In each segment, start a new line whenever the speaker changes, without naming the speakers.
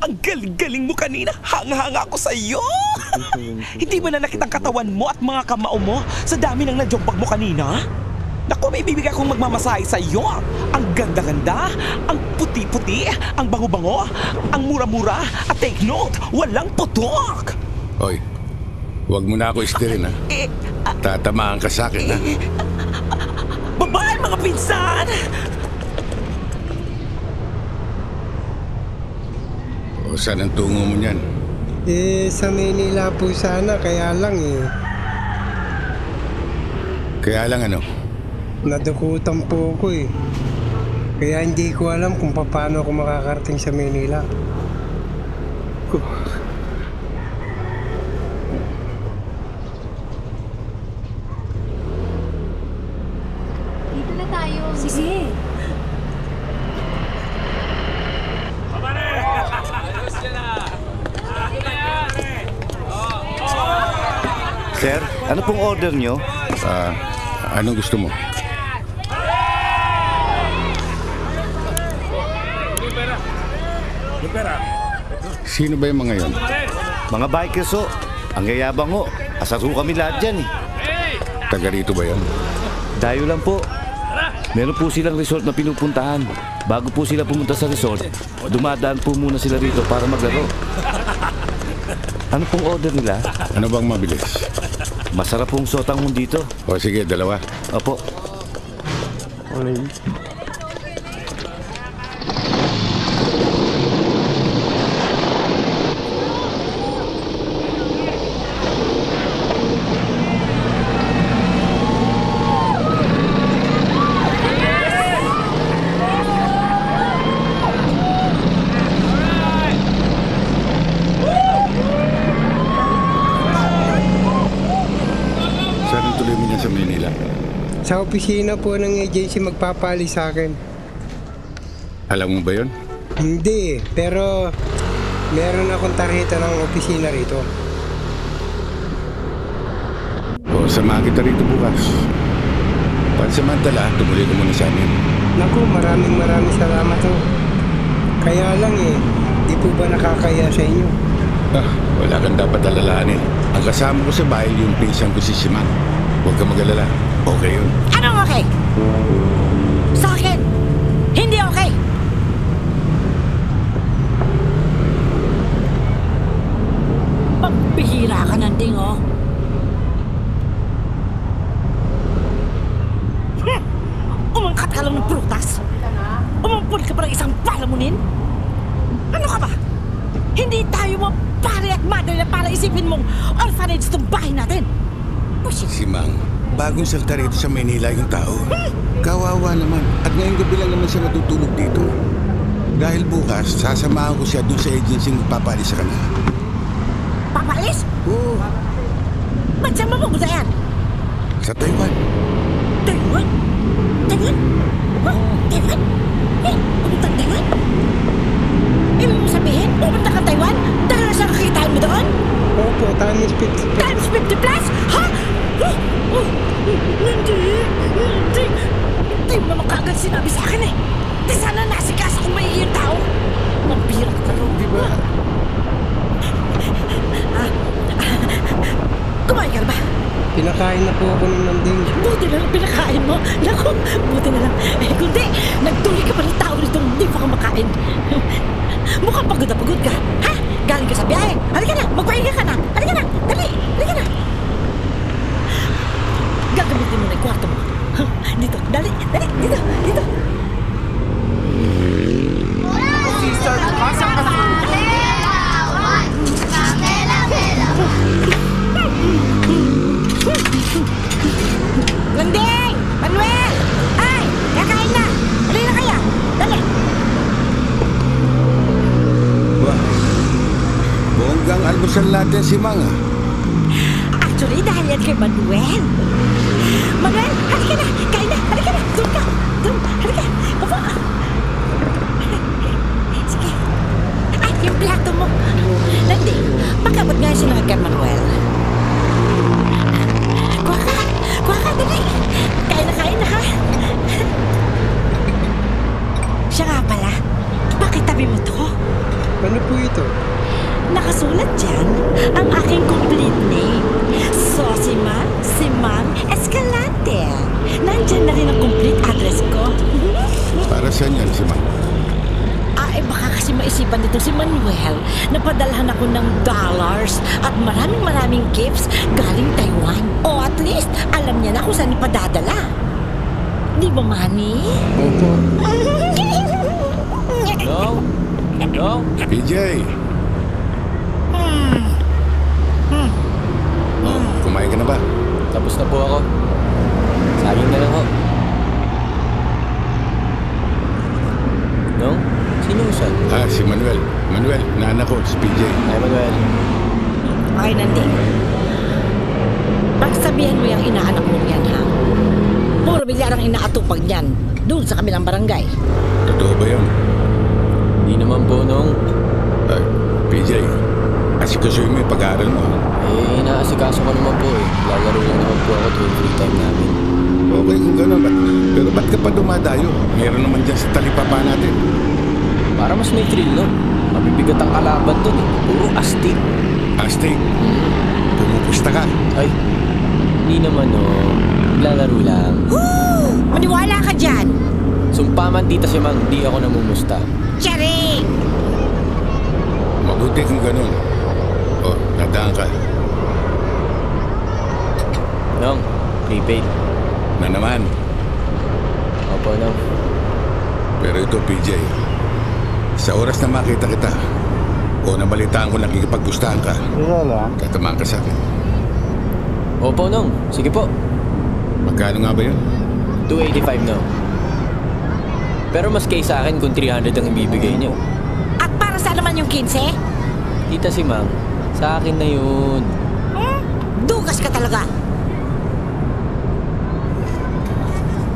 Ang galing-galing mo kanina. Hanga-hanga ako sa iyo. Hindi ba na nakita ang katawan mo at mga kamao mo sa dami ng najombag mo kanina? Naku, may bibig akong magmamasahe sa iyo. Ang ganda-ganda, ang puti-puti, ang bango-bango, ang mura-mura, at take note, walang putok.
Hoy, huwag mo na ako istirin, ha? Tatamaan ka sa akin, ha?
Babae, mga pinsan!
O, saan ang tungo mo niyan?
Sa Manila po sana, kaya lang
Kaya lang ano?
nadukutan po ako Kaya hindi ko alam kung paano ako makakarating sa Manila.
Dito na tayo. Sige.
Sir, ano pong order nyo?
Anong gusto mo? Sino ba yung mga yon?
Mga bikers ho. Ang yayabang ho. Asar ho kami lahat dyan
Taga rito ba yan?
Dayo lang po. Meron po silang resort na pinupuntahan. Bago po sila pumunta sa resort, dumadaan po muna sila rito para maglaro. Ano pong order nila?
Ano bang mabilis?
Masarap pong sotanghon dito.
O sige, dalawa.
Opo.
Saan ang tuloy mo niyan sa Manila?
Sa opisina po ng agency magpapali sa akin.
Alam mo ba yon?
Hindi pero meron akong tarjeta ng opisina rito.
O, samahan kita rito bukas. Pansamantala, tumuloy ka muna sa amin.
Naku, maraming salamat Kaya lang di po ba nakakaya sa inyo?
Wala kang dapat alalahanin. Ang kasama ko sa bahay yung pinsan ko si Simang. Huwag ka mag-alala. Okay yun.
Anong okay? Sa akin, hindi okay. Pagbihira ka ng dingo. Umangkat ka lang ng prutas. Umampun ka pa ng isang palamunin. Ano ka ba? Hindi tayo mapare at madre na para isipin mong orphanage itong bahay natin. Pushit.
Simang, bagong salta rito sa Manila yung tao. Kawawa naman. At ngayong gabi lang naman siya natutulog dito. Dahil bukas, sasamahan ko siya doon sa agency magpapalis sa kanila.
Papalis?
Oo,
Ba't saan mapupunta yan?
sa Taiwan.
Taiwan? Taiwan? Huh? Taiwan? Pupuntang Taiwan? Ibig mo sabihin, pupunta ka Taiwan dahil sa kakitaan mo doon?
Opo, times 50.
Times 50 plus? Ha? Hindi mo naman kaagad sinabi sa akin Di sana nasikas kung may iyong tao. Mampira ka rin.
Di ba?
Kumain ka na ba?
Pinakain na po ako ng nanding.
Buti na lang pinakain mo. Naku, buti na lang. Kundi, nagtuloy ka pa ng tao rito hindi pa ka makain. Mukhang pagod na pagod ka. Ha? Galing ka sa biyahe. Halika na, magpahinga ka na. Halika na, dali, halika na. Gagamitin mo na yung kwarto mo. Dito, dali, dito, dito. Landing! Manuel! Ay! Kakain na! Dali na kaya! Dali!
Bonggang almusal natin si Mang.
Actually, dahil yan kay Manuel. Manuel, halika na! Kain na! Halika na! Doon ka! Doon! Halika! Upo! Sige. Ay, yung plato mo. Landing, pagkabot nga siya ng kay Manuel. Kuha ka! Kuha ka! Dali! Kain na ha! Siya nga pala, bakit tabi mo to?
Ano po ito?
Nakasulat dyan ang aking complete name. Sosima Simang Escalante. Nandyan na rin ang complete address ko.
Para saan yan si Mang?
Baka kasi maisipan nito si Manuel na padalhan ako ng dollars at maraming gifts galing Taiwan. O at least, alam niya na kung saan ipadadala. Di ba, Manny?
Opo.
No?
PJ! Oh, kumain ka na ba?
Tapos na po ako. Saging na lang ho. No? Sino siya?
Si Manuel. Manuel, naanak ko, si PJ.
Ay, Manuel.
Okay, Nandi. Pagsabihan mo yung inaanak mo yan, ha? Puro bilyarang inaatupag niyan doon sa kabilang barangay.
Totoo ba yun?
Hindi naman po, Nong.
PJ, asikasuhin mo yung pag-aaral mo.
Inaasikaso ko naman po eh. Lalaro lang naman po ako tuwing free time namin.
Okay kung gano'n, pero ba't ka pa dumadayo? Meron naman dyan sa talipapa natin.
Para mas may thrill, no? Mabibigat ang kalaban dun eh. Puro astig.
Astig, pumupusta ka.
Ay, hindi naman, no. Lalaro lang.
Maniwala ka dyan!
Sumpa man, Tita Simang, di ako namumusta.
Charing!
Mabuti kung gano'n. Oh, nadaan ka.
Nong, prepaid.
Na naman.
Opo, Nong.
Pero ito, PJ, sa oras na makita kita, o nabalitaan ko nakikipagpustahan ka, tatamaan ka sa akin.
Opo, Nong. Sige po.
Magkano nga ba yun?
285, Nong. Pero mas kay sa akin kung 300 ang ibibigay niyo.
At para saan naman yung 15?
Tita Simang, sa akin na yun.
Dugas ka talaga!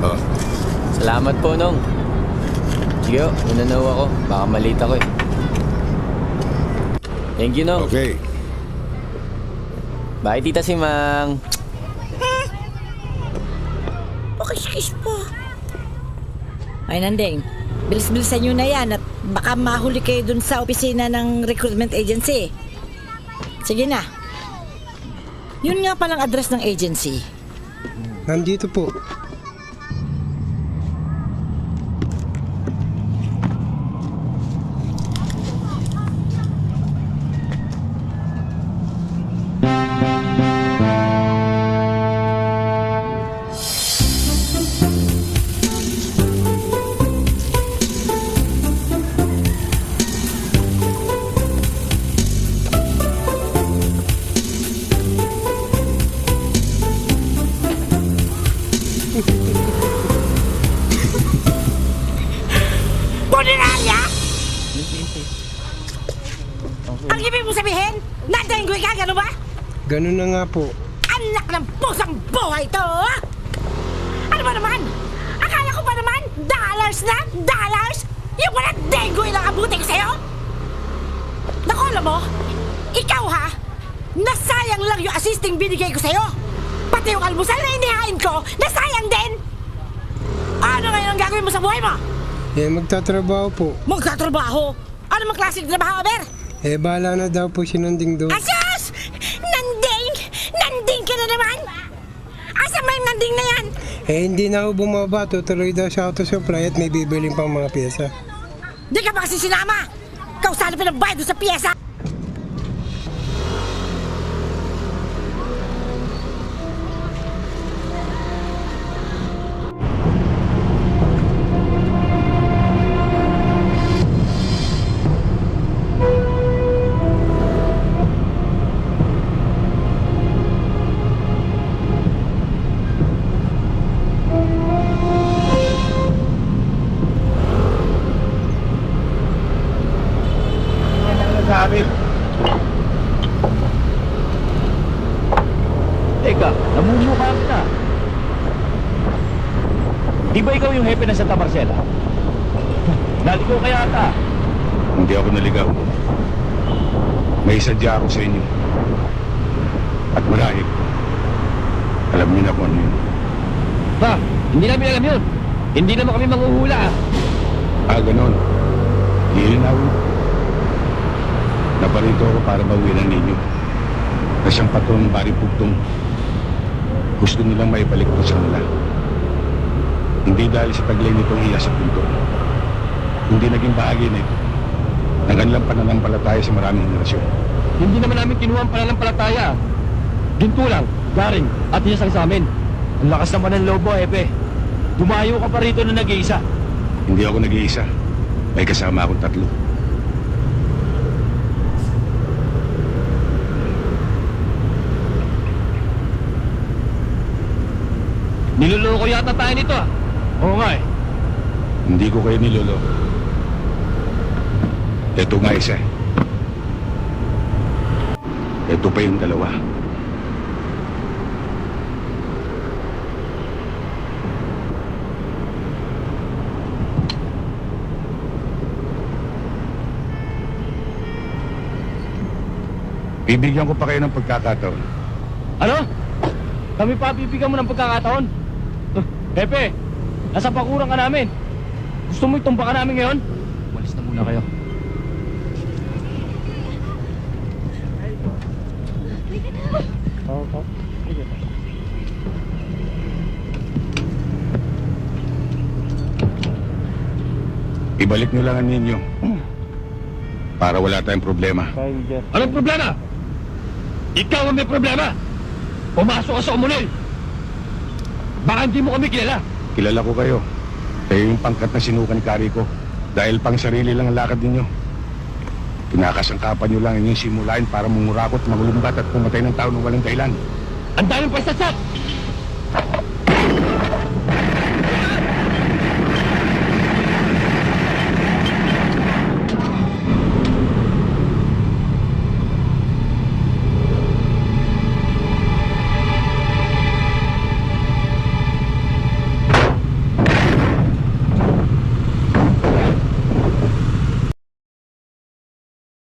Oh,
Salamat po, Nong. Sige, unanaw ako. Baka malita ko eh. Thank you, Nong.
okay.
Bye, Tita Simang.
Pakis-kis pa. Ay, Nandeng. Bilis-bilisan nyo na yan at baka mahuli kayo dun sa opisina ng recruitment agency. Sige na. Yun nga palang address ng agency.
Nandito po.
Punerarya! Ang ibig mo sabihin? Nadenggoy ka, gano'n ba?
Ganun na nga po.
Anak ng pusang buhay to! Ano ba naman? Akala ko ba naman? Dollars na? Dollars? Yung wala denggoy lang ang buti ko sa'yo? Naku, alam mo, ikaw ha, nasayang lang yung assisting binigay ko sa'yo. Pati yung almusal na inihain ko, nasayang din! Ano ngayon ang gagawin mo sa buhay mo?
Magtatrabaho po.
Magtatrabaho? Ano mang klaseng trabaho, Aber?
Bahala na daw po si Nanding doon.
Asus! Nanding! Nanding ka na naman! Asa mo yung nanding na yan?
Hindi na ako bumaba. Tutuloy daw sa auto supply at may bibiling pang mga pyesa.
Di ka ba kasi sinama? Kausali pa ng bayad doon sa piyesa!
Teka, namumukha ka. Di ba ikaw yung hepe ng Santa Marcela? Naligaw kaya ata.
Hindi ako naligaw. May sadya ako sa inyo. At marahil, alam niyo na kung ano yun.
Ha? Hindi namin alam yun. Hindi naman kami manghuhula.
Ganon. Lilinawin. Narito ako para bawi ng ninyo. Na siyang patron ng Bari Pugtong. Gusto nilang maibalik ko sa kanila. Hindi dahil sa taglay nitong iya sa punto. Hindi naging bahagi na ito ng kanilang pananampalataya sa maraming henerasyon.
Hindi naman namin kinuha ang pananampalataya. Ginto lang, garing, at isasang sa amin. Ang lakas naman ng loob mo, Epe. Dumayo ka pa rito na nag-iisa.
Hindi ako nag-iisa. May kasama akong 3.
Niloloko yata tayo nito ah. Oo nga eh.
Hindi ko kayo nilolo. Ito nga isa. Ito pa yung 2. Bibigyan ko pa kayo ng pagkakataon.
Ano? Kami pa bibigyan mo ng pagkakataon? Epe, nasa pakuran ka namin. Gusto mo itumba ka namin ngayon? Walis na muna kayo.
Ibalik nyo lang ang ninyo. Para wala tayong problema.
Anong problema? Ikaw ang may problema! Pumasok ka sa umunil! Baka hindi mo kami kilala!
Kilala ko kayo. Kayo yung pangkat na sinukan ni Kari ko. Dahil pang sarili lang ang lakad ninyo. Kinakasangkapan nyo lang inyong simulain para mangurakot, magulumbat at pumatay ng tao ng walang dahilan.
Ang daming pasatsat!